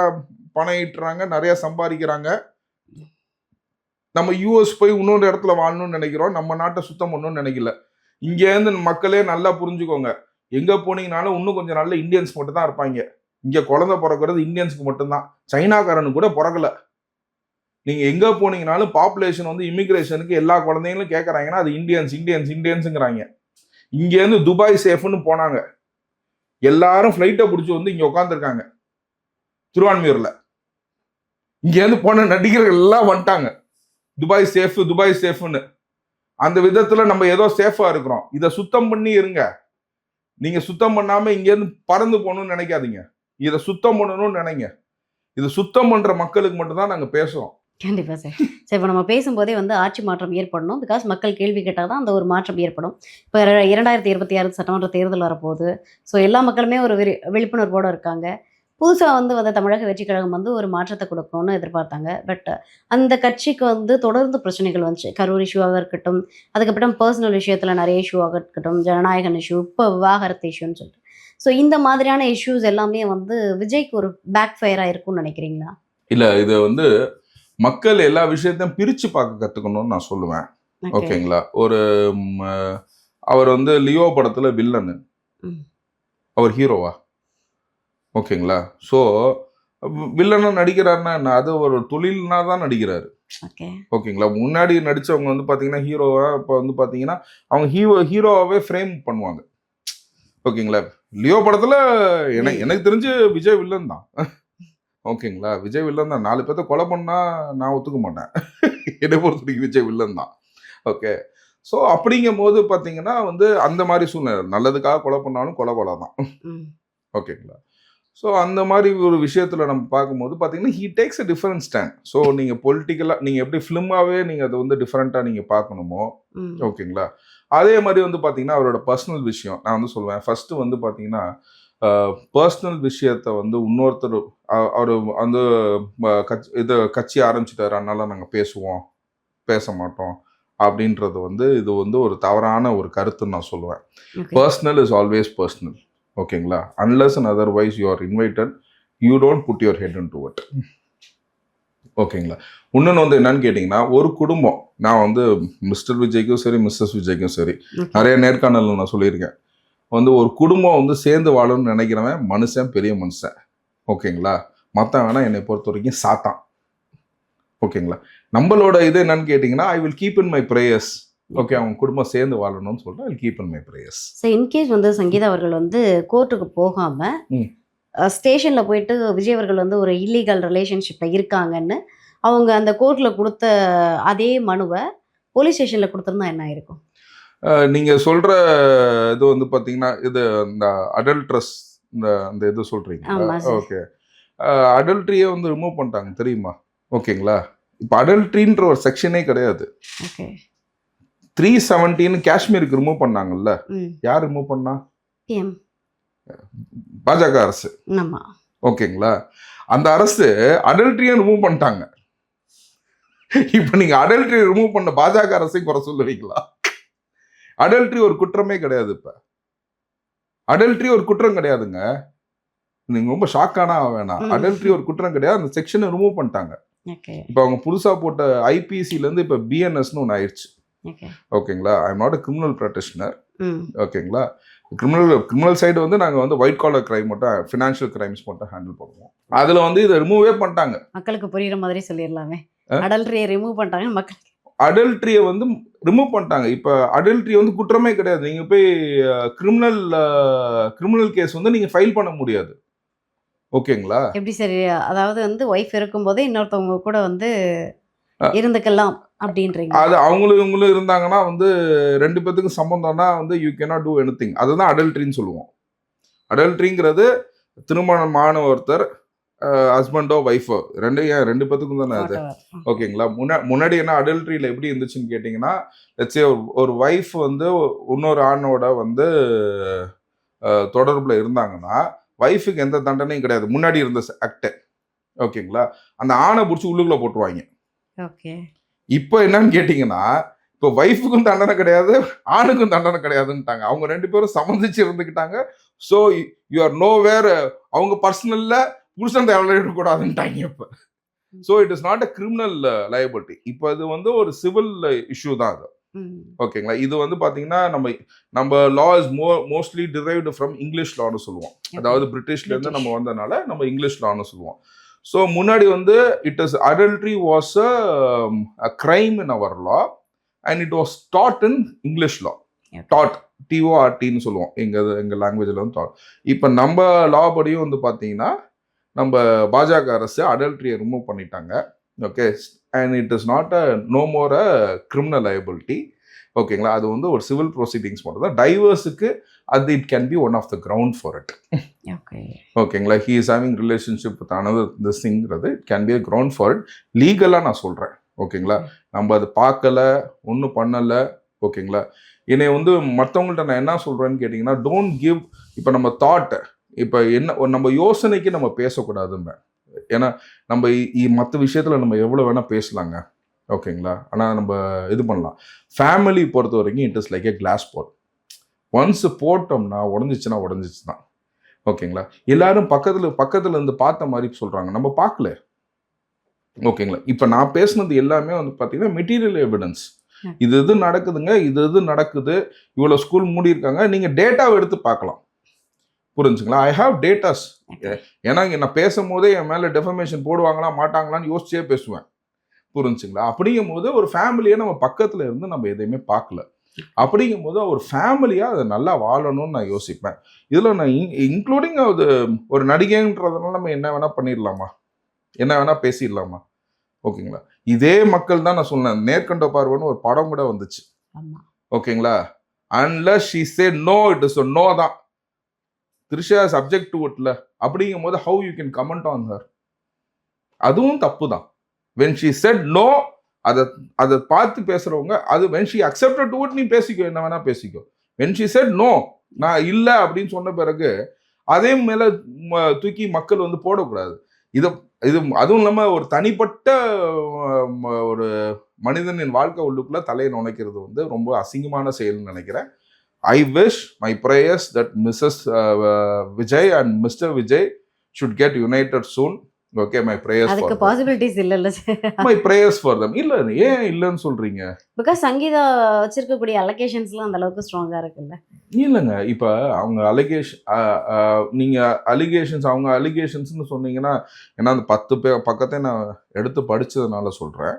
பணம் ஈட்டுறாங்க, நிறைய சம்பாதிக்கிறாங்க. நம்ம யூஎஸ் போய் இன்னொரு இடத்துல வாழணும்னு நினைக்கிறோம், நம்ம நாட்டை சுத்தம் பண்ணணும்னு நினைக்கல. இங்க இருந்து மக்களே நல்லா புரிஞ்சுக்கோங்க, எங்க போனீங்கனாலும் இன்னும் கொஞ்சம் நல்ல இந்தியன்ஸ் மட்டும் தான் இருப்பாங்க. இங்க குழந்தை பிறக்கிறது இந்தியன்ஸ்க்கு மட்டும்தான், சைனாக்காரனு கூட பிறக்கல. நீங்க எங்க போனீங்கனாலும் பாப்புலேஷன் வந்து இமிகிரேஷனுக்கு எல்லா குழந்தைங்களும் கேட்கறாங்கன்னா அது இந்தியன்ஸுங்கிறாங்க. இங்க இருந்து துபாய் சேஃப்னு போனாங்க, எல்லாரும் ஃபிளைட்டை பிடிச்சி வந்து இங்க உட்காந்துருக்காங்க திருவான்மியூர்ல. இங்க இருந்து போன நடிகர்கள் எல்லாம் வந்துட்டாங்க துபாய் சேஃப்னு. அந்த விதத்துல நம்ம ஏதோ சேஃபா இருக்கிறோம். இதை சுத்தம் பண்ணி இருங்க. நீங்க சுத்தம் பண்ணாம இங்க இருந்து பறந்து போகணும்னு நினைக்காதீங்க. இதை சுத்தம் பண்ணணும்னு நினைங்க. இது சுத்தம் பண்ற மக்களுக்கு மட்டும்தான் நாங்க பேசுறோம். கண்டிப்பா சார். சரி, இப்போ நம்ம பேசும்போதே வந்து ஆட்சி மாற்றம் ஏற்படணும். பிகாஸ் மக்கள் கேள்வி கேட்டால் தான் அந்த ஒரு மாற்றம் ஏற்படும். இப்போ 2026 சட்டமன்ற தேர்தல் வரப்போகுது. ஸோ எல்லா மக்களுமே ஒரு விழிப்புணர்வோடு இருக்காங்க. புதுசாக வந்து தமிழக வெற்றிக் கழகம் வந்து ஒரு மாற்றத்தை கொடுக்கணும்னு எதிர்பார்த்தாங்க. பட் அந்த கட்சிக்கு வந்து தொடர்ந்து பிரச்சனைகள் வந்துச்சு. கரூர் இஷ்யூவாக இருக்கட்டும், அதுக்கப்புறம் பர்சனல் விஷயத்தில் நிறைய இஷ்யூவாக இருக்கட்டும், ஜனநாயகன் இஷ்யூ, இப்போ விவாகரத்து இஷ்யூன்னு சொல்லிட்டு. ஸோ இந்த மாதிரியான இஷ்யூஸ் எல்லாமே வந்து விஜய்க்கு ஒரு பேக் ஃபயராக இருக்கும்னு நினைக்கிறீங்களா? இல்ல, இது வந்து மக்கள் எல்லா விஷயத்தையும் பிரிச்சு பார்க்க கத்துக்கணும்னு நான் சொல்லுவேன். ஓகேங்களா? ஒரு அவர் வந்து லியோ படத்துல வில்லனு, அவர் ஹீரோவா? ஓகேங்களா? ஸோ வில்லனா நடிக்கிறாருன்னா அது ஒரு தொழில்னா தான் நடிக்கிறாரு. ஓகேங்களா? முன்னாடி நடிச்சவங்க வந்து பாத்தீங்கன்னா ஹீரோவா, இப்போ வந்து பாத்தீங்கன்னா அவங்க ஹீரோவாவே ஃப்ரேம் பண்ணுவாங்க. ஓகேங்களா? லியோ படத்துல எனக்கு தெரிஞ்சு விஜய் வில்லன் தான். ஓகேங்களா? விஜய் வில்லன் தான். 4 பேர்த்த கொலை பண்ணா நான் ஒத்துக்க மாட்டேன். என்னை பொறுத்த வரைக்கும் விஜய் வில்லன் தான். ஓகே. ஸோ அப்படிங்கும் போது பார்த்தீங்கன்னா வந்து அந்த மாதிரி சூழ்நிலை, நல்லதுக்காக கொலை பண்ணாலும் கொலை தான். ஓகேங்களா? ஸோ அந்த மாதிரி ஒரு விஷயத்தில் நம்ம பார்க்கும்போது பார்த்தீங்கன்னா he takes a different stand. So நீங்கள் பொலிட்டிக்கலாக நீங்கள் எப்படி ஃபிலிமாகவே நீங்கள் அதை வந்து டிஃப்ரெண்ட்டாக நீங்கள் பார்க்கணுமோ, ஓகேங்களா, அதே மாதிரி வந்து பார்த்தீங்கன்னா அவரோட பர்சனல் விஷயம் நான் வந்து சொல்லுவேன். ஃபர்ஸ்ட்டு வந்து பார்த்தீங்கன்னா பர்சனல் விஷயத்த வந்து இன்னொருத்தர் அவர் வந்து கட்சி ஆரம்பிச்சிட்டாரு, அதனால நாங்கள் பேச மாட்டோம் அப்படின்றது வந்து இது வந்து ஒரு தவறான ஒரு கருத்துன்னு நான் சொல்லுவேன். Personal is always personal. ஓகேங்களா? Unless and otherwise you are invited, you don't put your head in to it. ஓகேங்களா? இன்னொன்று வந்து என்னன்னு கேட்டிங்கன்னா, ஒரு குடும்பம், நான் வந்து மிஸ்டர் விஜய்க்கும் சரி மிஸ்ஸஸ் விஜய்க்கும் சரி நிறைய நேர்காணலில் நான் சொல்லியிருக்கேன், வந்து ஒரு குடும்பம் வந்து சேர்ந்து வாழணும்னு நினைக்கிறவன் மனுஷன், பெரிய மனுஷன். ஓகேங்களா? மற்றவன் வேணா என்னை பொறுத்த வரைக்கும் சாத்தான். ஓகேங்களா? நம்மளோட இது என்னன்னு கேட்டிங்கன்னா, I will keep in my prayers. Okay, அவங்க குடும்பம் சேர்ந்து வாழணும்னு சொல்லிட்டு I will keep in my prayers. So in case வந்து சங்கீதா அவர்கள் வந்து கோர்ட்டுக்கு போகாமல் ஸ்டேஷனில் போயிட்டு விஜய் அவர்கள் வந்து ஒரு இல்லீகல் ரிலேஷன்ஷிப்பில் இருக்காங்கன்னு அவங்க அந்த கோர்ட்டில் கொடுத்த அதே மனுவை போலீஸ் ஸ்டேஷனில் கொடுத்துருந்தா என்ன ஆயிருக்கும்? நீங்கள் சொல்கிற இது வந்து பார்த்தீங்கன்னா இது இந்த அடல்ட்ரஸ் அந்த இது சொல்கிறீங்க. ஓகே, அடல்ட்ரியை வந்து ரிமூவ் பண்ணிட்டாங்க தெரியுமா? ஓகேங்களா? இப்போ அடல்ட்ரின்ற ஒரு செக்ஷனே கிடையாது. 370 காஷ்மீருக்கு ரிமூவ் பண்ணாங்கல்ல, யார் ரிமூவ் பண்ணா? பாஜக அரசு. ஓகேங்களா? அந்த அரசு அடல்ட்ரியை ரிமூவ் பண்ணிட்டாங்க. இப்போ நீங்க அடல்ட்ரி ரிமூவ் பண்ண பாஜக அரசையும் குறை சொல்லுவீங்களா? அடல்ட்ரி ஒரு குற்றமே கிடையாது. இப்ப அடல்ட்ரி ஒரு குற்றம் கிடையாதுங்க. நீங்க ரொம்ப ஷாக்கானா வேணாம். அடல்ட்ரி ஒரு குற்றம் கிடையாது. அந்த செக்ஷனை ரிமூவ் பண்ணிட்டாங்க. இப்போ அவங்க புதுசா போட்ட ஐபிசில இருந்து இப்ப பிஎன்எஸ்னு ஒன்று ஆயிடுச்சு. ஓகேங்களா? ஐ am not a criminal practitioner. ஓகேங்களா? கிரிமினல் சைடு வந்து நாங்கள் வந்து ஒயிட் காலர் கிரைம் மட்டும், ஃபினான்ஷியல் கிரைம்ஸ் மட்டும் ஹேண்டில் பண்ணுவோம். அதில் வந்து இதை ரிமூவே பண்ணிட்டாங்க. மக்களுக்கு புரியுற மாதிரி சொல்லிடலாமே, அடல்ட்ரியை ரிமூவ் பண்ணிட்டாங்க. மக்கள் அடல்ட்ரியை வந்து ரிமூவ் பண்ணிட்டாங்க. இப்போ அடல்ட்ரி வந்து குற்றமே கிடையாது. நீங்கள் போய் கிரிமினல் கேஸ் வந்து நீங்கள் ஃபைல் பண்ண முடியாது. ஓகேங்களா? எப்படி சரி? அதாவது வந்து ஒய்ஃப் இருக்கும்போதே இன்னொருத்தவங்க கூட வந்து இருந்துக்கலாம் அப்படின்றீங்க. அது அவங்களும் இருந்தாங்கன்னா வந்து 2 பேத்துக்கும் சம்பந்தம்னா வந்து யூ கேனாட் டூ எனிதிங். அதுதான் அடல்ட்ரின்னு சொல்லுவோம். அடல்ட்ரிங்கிறது திருமணமான ஒருத்தர் ஹஸ்பண்டோ ஒய்ஃபோ 2 பேத்துக்கும் தானே அது. ஓகேங்களா? முன்னாடி என்ன அடல்ட்ரியில் எப்படி இருந்துச்சுன்னு கேட்டிங்கன்னா, லெட்ஸ் சே ஒரு ஒய்ஃப் வந்து இன்னொரு ஆணோட வந்து தொடர்பில் இருந்தாங்கன்னா ஒய்ஃபுக்கு எந்த தண்டனையும் கிடையாது. முன்னாடி இருந்த ஆக்ட். ஓகேங்களா? அந்த ஆணை பிடிச்சி உள்ளுக்குள்ள போட்டுருவாங்க. ஓகே. இப்போ என்னன்னு கேட்டிங்கன்னா, இப்போ ஒய்ஃபுக்கும் தண்டனை கிடையாது, ஆணுக்கும் தண்டனை கிடையாதுன்ட்டாங்க. அவங்க 2 பேரும் சம்மந்திச்சு இருந்துக்கிட்டாங்க. So you are nowhere, அவங்க பர்சனல்ல புருஷன் தேவையிடக்கூடாதுன்ட்டாங்க இப்போ. So it is not a criminal liability. இப்போ இது வந்து ஒரு சிவில் இஷ்யூ தான் அது. ஓகேங்களா? இது வந்து பார்த்தீங்கன்னா நம்ம law is mostly derived from English லான்னு சொல்லுவோம். அதாவது பிரிட்டிஷ்லேருந்து நம்ம வந்ததுனால நம்ம இங்கிலீஷ் லான்னு சொல்லுவோம். ஸோ முன்னாடி வந்து it is adultery was a crime in our law and it was taught in English law. டாட் டிஓஆர்டின்னு சொல்லுவோம் எங்கள் லாங்குவேஜில் வந்து டாட். இப்போ நம்ம லா படியும் வந்து பார்த்தீங்கன்னா நம்ம பாஜக அரசு அடல்ட்ரியை ரிமூவ் பண்ணிட்டாங்க. Okay, and it is not no more a criminal liability. ஓகேங்களா, அது வந்து ஒரு சிவில் ப்ரொசீடிங்ஸ் மட்டும் தான். டைவர்ஸுக்கு அது it can be one of the ground for it. ஓகேங்களா, he is having relationship with another this திங்கிறது it can be a ground for it. லீகலாக நான் சொல்கிறேன். ஓகேங்களா, நம்ம அது பார்க்கலை, ஒன்றும் பண்ணலை. ஓகேங்களா, என்னை வந்து மற்றவங்கள்ட்ட நான் என்ன சொல்கிறேன்னு கேட்டிங்கன்னா, டோன்ட் கிவ். இப்போ நம்ம தாட்டை இப்போ என்ன நம்ம யோசனைக்கு நம்ம பேசக்கூடாதுங்க. ஏன்னா நம்ம மற்ற விஷயத்தில் நம்ம எவ்வளோ வேணால் பேசலாங்க. ஓகேங்களா, ஆனால் நம்ம இது பண்ணலாம். ஃபேமிலி பொறுத்த வரைக்கும் it is like a glass pot. Once போட்டோம்னா உடஞ்சிச்சு தான். ஓகேங்களா, எல்லாரும் பக்கத்தில் இருந்து பார்த்த மாதிரி சொல்கிறாங்க, நம்ம பார்க்கல. ஓகேங்களா, இப்போ நான் பேசுனது எல்லாமே வந்து பார்த்தீங்கன்னா மெட்டீரியல் எவிடன்ஸ். இது நடக்குதுங்க, இது நடக்குது, இவ்வளோ ஸ்கூல் மூடி இருக்காங்க, நீங்கள் டேட்டாவை எடுத்து பார்க்கலாம். புரிஞ்சுங்களா, ஐ ஹாவ் டேட்டாஸ். ஏன்னா இங்கே நான் பேசும் போதே என் மேலே டெஃபமேஷன் போடுவாங்களா மாட்டாங்களான்னு யோசிச்சே பேசுவேன். புரிஞ்சுங்களா, அப்படிங்கும் போது ஒரு ஃபேமிலியை நம்ம பக்கத்தில் இருந்து நம்ம எதையுமே பார்க்கல. அப்படிங்கும் போது ஒரு ஃபேமிலியாக அதை நல்லா வாழணும்னு நான் யோசிப்பேன். இதில் நான் இன்க்ளூடிங் அது ஒரு நடிகைன்றதுனால நம்ம என்ன வேணால் பண்ணிடலாமா, என்ன வேணால் பேசிடலாமா. ஓகேங்களா, இதே மக்கள் தான் நான் சொன்னேன், நேர்கண்ட பார்வைன்னு ஒரு படம் கூட வந்துச்சு. ஓகேங்களா, unless she said no, it is no தான். த்ரிஷா சப்ஜெக்ட் டு இட்ல. அப்படிங்கும் போது how you can comment on her, அதுவும் தப்பு தான். வென் ஷீ செட் நோ, அதை பார்த்து பேசுறவங்க அது when she accepted to it, நீ பேசிக்கோ, என்ன வேணா பேசிக்கோ. வென் ஷீ செட் நோ, நான் இல்லை அப்படின்னு சொன்ன பிறகு அதே மேல தூக்கி மக்கள் வந்து போடக்கூடாது. இது அதுவும் இல்லாமல் ஒரு தனிப்பட்ட ஒரு மனிதனின் வாழ்க்கை உள்ளுக்குள்ள தலையை நுழைக்கிறது வந்து ரொம்ப அசிங்கமான செயல்னு நினைக்கிறேன். I wish my prayers that Mrs. Vijay and Mr. Vijay should get united soon. Okay, my prayers for them. அதுக்கு பாசிபிலிட்டிஸ் இல்ல My prayers for them. இல்ல, ஏன் இல்லன்னு சொல்றீங்க? பிகாஸ் சங்கீதா வச்சிருக்கக்கூடிய அலிகேஷன்ஸ்லாம் அந்த அளவுக்கு ஸ்ட்ராங்கா இருக்குல்ல. இல்லைங்க, இப்போ அவங்க நீங்க அலிகேஷன்ஸ், அவங்க அலிகேஷன்ஸ்னு சொன்னீங்கன்னா, ஏன்னா அந்த 10 பக்கத்தை நான் எடுத்து படிச்சதுனால சொல்றேன்.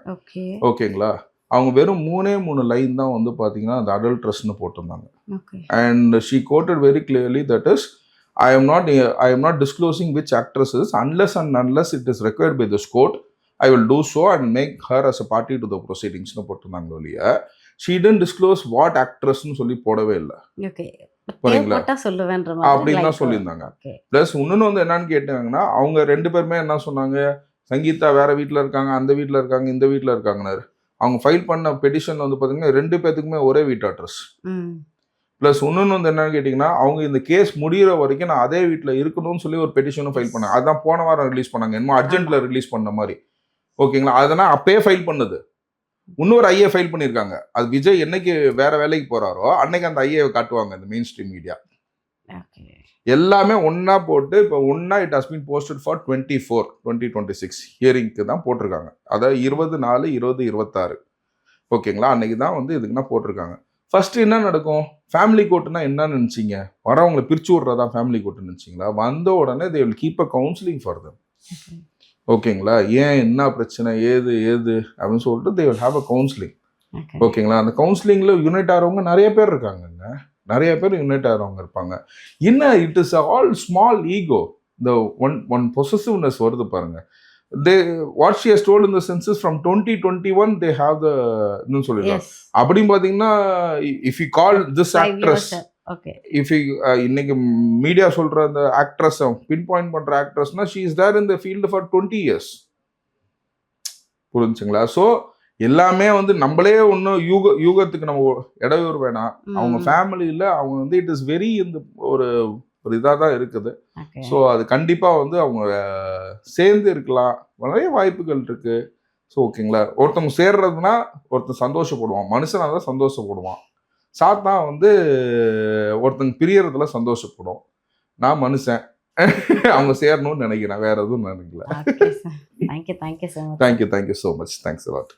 ஓகேங்களா, அவங்க வெறும் 3 லைன் தான் வந்து பார்த்தீங்கன்னா அந்த அடல்ட்ரஸ்ன்னு போட்டிருந்தாங்க. And she quoted very clearly that is I am not disclosing which actresses unless it is required by this court I will do so and make her as a party to the ப்ரொசீடிங்ஸ்னு போட்டிருந்தாங்க ஒழிய she didn't disclose what ஆக்ட்ரஸ்ன்னு சொல்லி போடவே இல்லை. புரியுங்களா, அப்படின்னு தான் சொல்லியிருந்தாங்க. ப்ளஸ் இன்னொன்று வந்து என்னன்னு கேட்டாங்கன்னா, அவங்க 2 பேருமே என்ன சொன்னாங்க, சங்கீதா வேற வீட்டில் இருக்காங்க, அந்த வீட்டில் இருக்காங்க, இந்த வீட்டில் இருக்காங்கன்னாரு. அவங்க ஃபைல் பண்ண பெட்டிஷன் வந்து பார்த்தீங்கன்னா 2 பேத்துக்குமே ஒரே வீட்டு அட்ரஸ். ப்ளஸ் இன்னொன்று வந்து என்னன்னு கேட்டிங்கன்னா, அவங்க இந்த கேஸ் முடிகிற வரைக்கும் நான் அதே வீட்டில் இருக்கணும்னு சொல்லி ஒரு பெட்டிஷனும் ஃபைல் பண்ணாங்க. அதான் போன வாரம் ரிலீஸ் பண்ணாங்க, என்னமோ அர்ஜென்ட்டில் ரிலீஸ் பண்ண மாதிரி. ஓகேங்களா, அதனால் அப்பயே ஃபைல் பண்ணது. இன்னொரு ஐஏ ஃபைல் பண்ணியிருக்காங்க. அது விஜய் என்னைக்கு வேற வேலைக்கு போகிறாரோ அன்னைக்கு அந்த ஐஏவை காட்டுவாங்க இந்த மெயின் ஸ்ட்ரீம் மீடியா. எல்லாமே ஒன்றா போட்டு இப்போ ஒன்றா it has been posted for 24/2026 ஹியரிங்க்கு தான் போட்டிருக்காங்க. அதாவது 24/2026. ஓகேங்களா, அன்னைக்கு தான் வந்து இதுக்குன்னா போட்டிருக்காங்க. ஃபர்ஸ்ட் என்ன நடக்கும், ஃபேமிலி கோர்ட்டுனா என்ன நினச்சிங்க, வரவங்களை பிரிச்சு விட்றதா ஃபேமிலி கோர்ட்டுன்னு நினச்சிங்களா? வந்த உடனே they will keep a counselling for them. ஓகேங்களா, ஏன் என்ன பிரச்சனை, ஏது அப்படின்னு சொல்லிட்டு they will have a counselling. ஓகேங்களா, அந்த கவுன்சிலிங்கில் யூனிட் ஆகிறவங்க நிறைய பேர் இருக்காங்கங்க, நிறைய பேர் யூனிட் ஆகிறவங்க இருப்பாங்க. என்ன, it is all small ego, இந்த ஒன் பொசசிவ்னஸ் வருது பாருங்க. What she has told in the census from 2021 they have the இன்னும் சொல்லிடலாம். அப்படின்னு பார்த்தீங்கன்னா if you call this actress, if you இன்னைக்கு மீடியா சொல்ற அந்த ஆக்ட்ரஸ் பின் பாயிண்ட் பண்ற ஆக்ட்ரஸ்னா she is there in the field for 20 years. புரிஞ்சுங்களா? ஸோ எல்லாமே வந்து நம்மளே ஒன்றும் யூகத்துக்கு நம்ம இடையூறு வேணாம். அவங்க ஃபேமிலியில் அவங்க வந்து இட் இஸ் வெரி இந்த ஒரு இதாக தான் இருக்குது. ஸோ அது கண்டிப்பாக வந்து அவங்க சேர்ந்து இருக்கலாம், நிறைய வாய்ப்புகள் இருக்கு. ஸோ ஓகேங்களா, ஒருத்தவங்க சேர்றதுனா ஒருத்தன் சந்தோஷப்படுவான், மனுஷனாக தான் சந்தோஷப்படுவான். சாத்தான் வந்து ஒருத்தங்க பிரியறதுல சந்தோஷப்படும். நான் மனுஷன், அவங்க சேரணும்னு நினைக்கிறேன், வேற எதுவும் நினைக்கல. Thank you so much. Thank you so much. Thanks a lot.